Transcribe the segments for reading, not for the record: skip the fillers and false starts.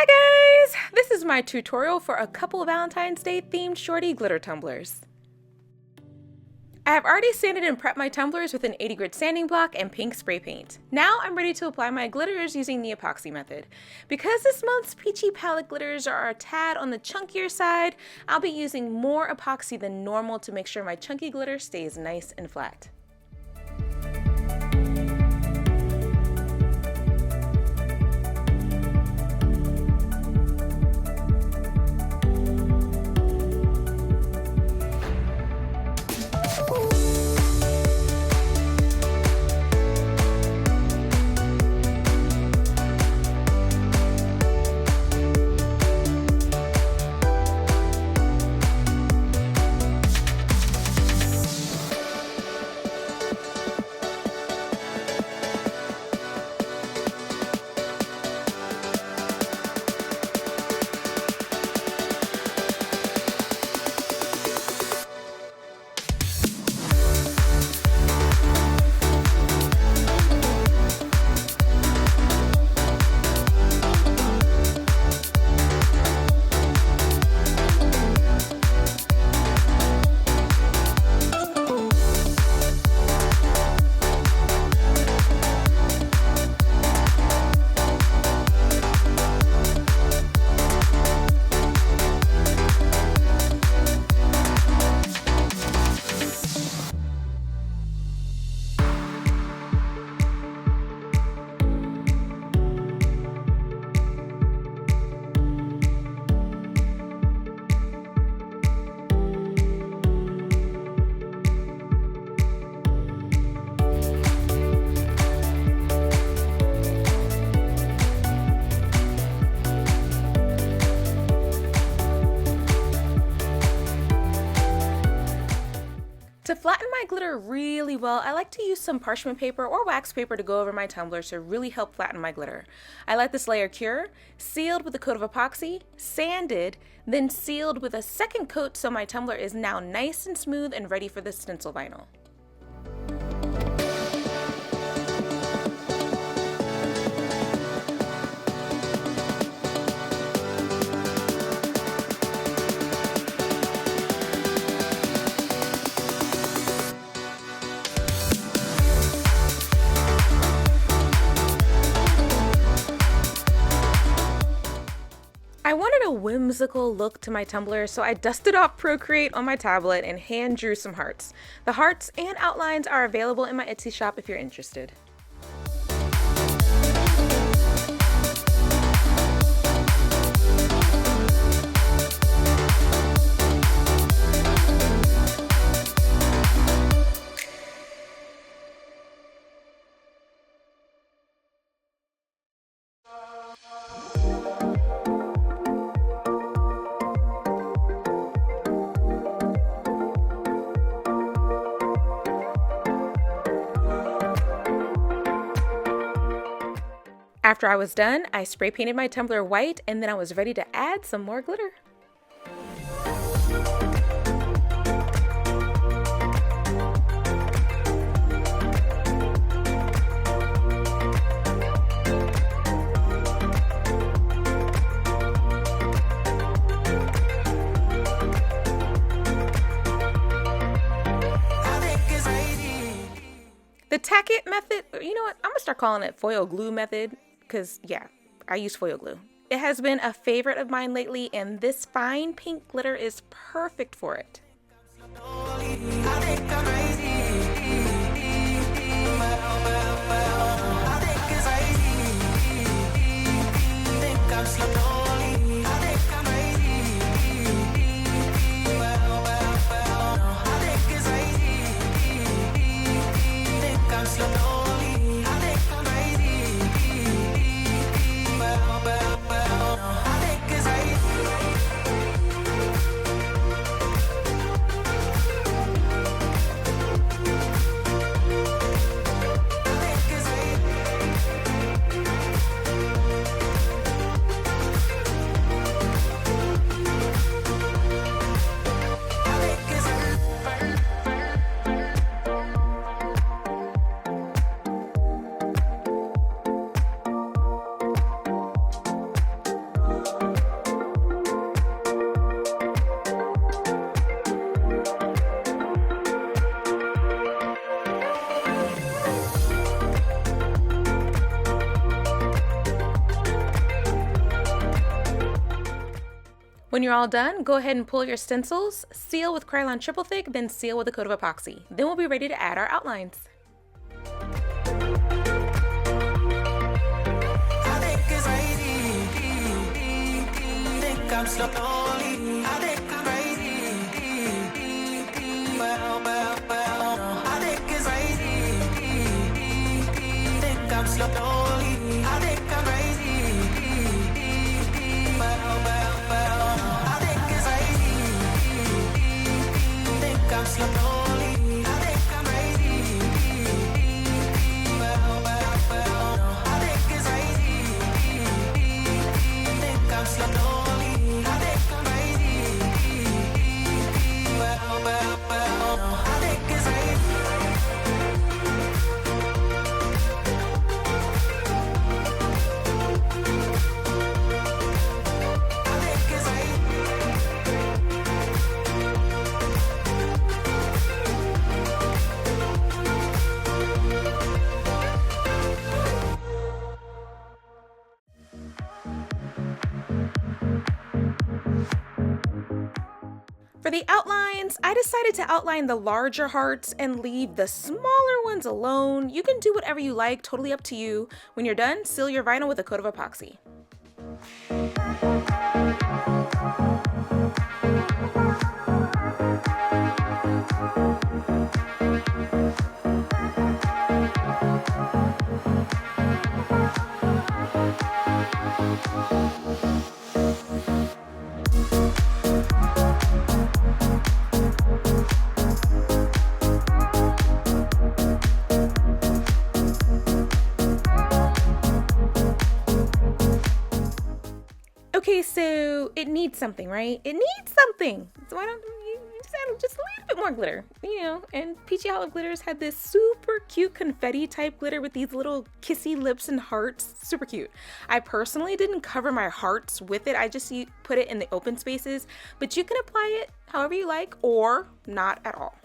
Hi guys! This is my tutorial for a couple of Valentine's Day themed shorty glitter tumblers. I have already sanded and prepped my tumblers with an 80 grit sanding block and pink spray paint. Now I'm ready to apply my glitters using the epoxy method. Because this month's peachy palette glitters are a tad on the chunkier side, I'll be using more epoxy than normal to make sure my chunky glitter stays nice and flat. To flatten my glitter really well, I like to use some parchment paper or wax paper to go over my tumbler to really help flatten my glitter. I let this layer cure, sealed with a coat of epoxy, sanded, then sealed with a second coat so my tumbler is now nice and smooth and ready for the stencil vinyl. I wanted a whimsical look to my tumbler, so I dusted off Procreate on my tablet and hand drew some hearts. The hearts and outlines are available in my Etsy shop if you're interested. After I was done, I spray painted my tumbler white and then I was ready to add some more glitter. The tack it method, you know what, I'm gonna start calling it foil glue method. Because, yeah, I use foil glue. It has been a favorite of mine lately, and this fine pink glitter is perfect for it. When you're all done, go ahead and pull your stencils, seal with Krylon Triple Thick, then seal with a coat of epoxy. Then we'll be ready to add our outlines. For the outlines, I decided to outline the larger hearts and leave the smaller ones alone. You can do whatever you like, totally up to you. When you're done, seal your vinyl with a coat of epoxy. Okay, so it needs something, right? It needs something. So why don't you just add just a little bit more glitter, you know? And Peachy Olive Glitters had this super cute confetti type glitter with these little kissy lips and hearts. Super cute. I personally didn't cover my hearts with it. I just put it in the open spaces, but you can apply it however you like or not at all.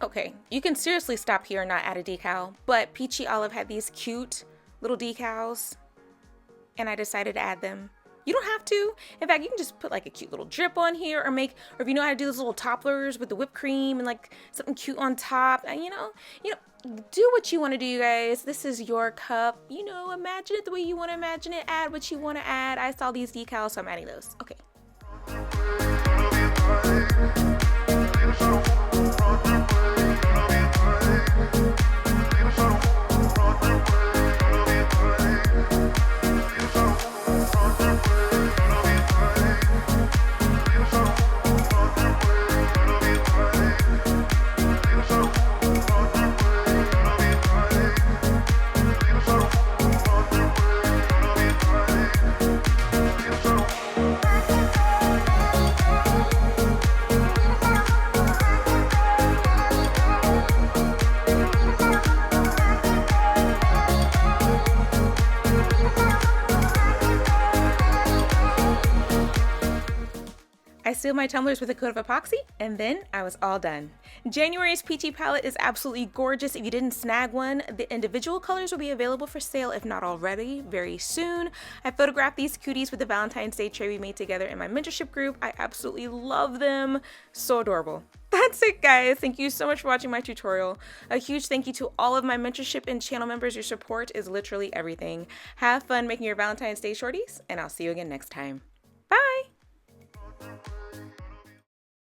Okay, you can seriously stop here and not add a decal, but Peachy Olive had these cute little decals, and I decided to add them. You don't have to. In fact, you can just put like a cute little drip on here, or if you know how to do those little topplers with the whipped cream and like something cute on top, and you know, do what you want to do, you guys. This is your cup. You know, imagine it the way you want to imagine it. Add what you want to add. I saw these decals, so I'm adding those. Okay. I sealed my tumblers with a coat of epoxy, and then I was all done. January's Peachy palette is absolutely gorgeous. If you didn't snag one, the individual colors will be available for sale, if not already, very soon. I photographed these cuties with the Valentine's Day tray we made together in my mentorship group. I absolutely love them. So adorable. That's it, guys. Thank you so much for watching my tutorial. A huge thank you to all of my mentorship and channel members. Your support is literally everything. Have fun making your Valentine's Day shorties, and I'll see you again next time. Bye!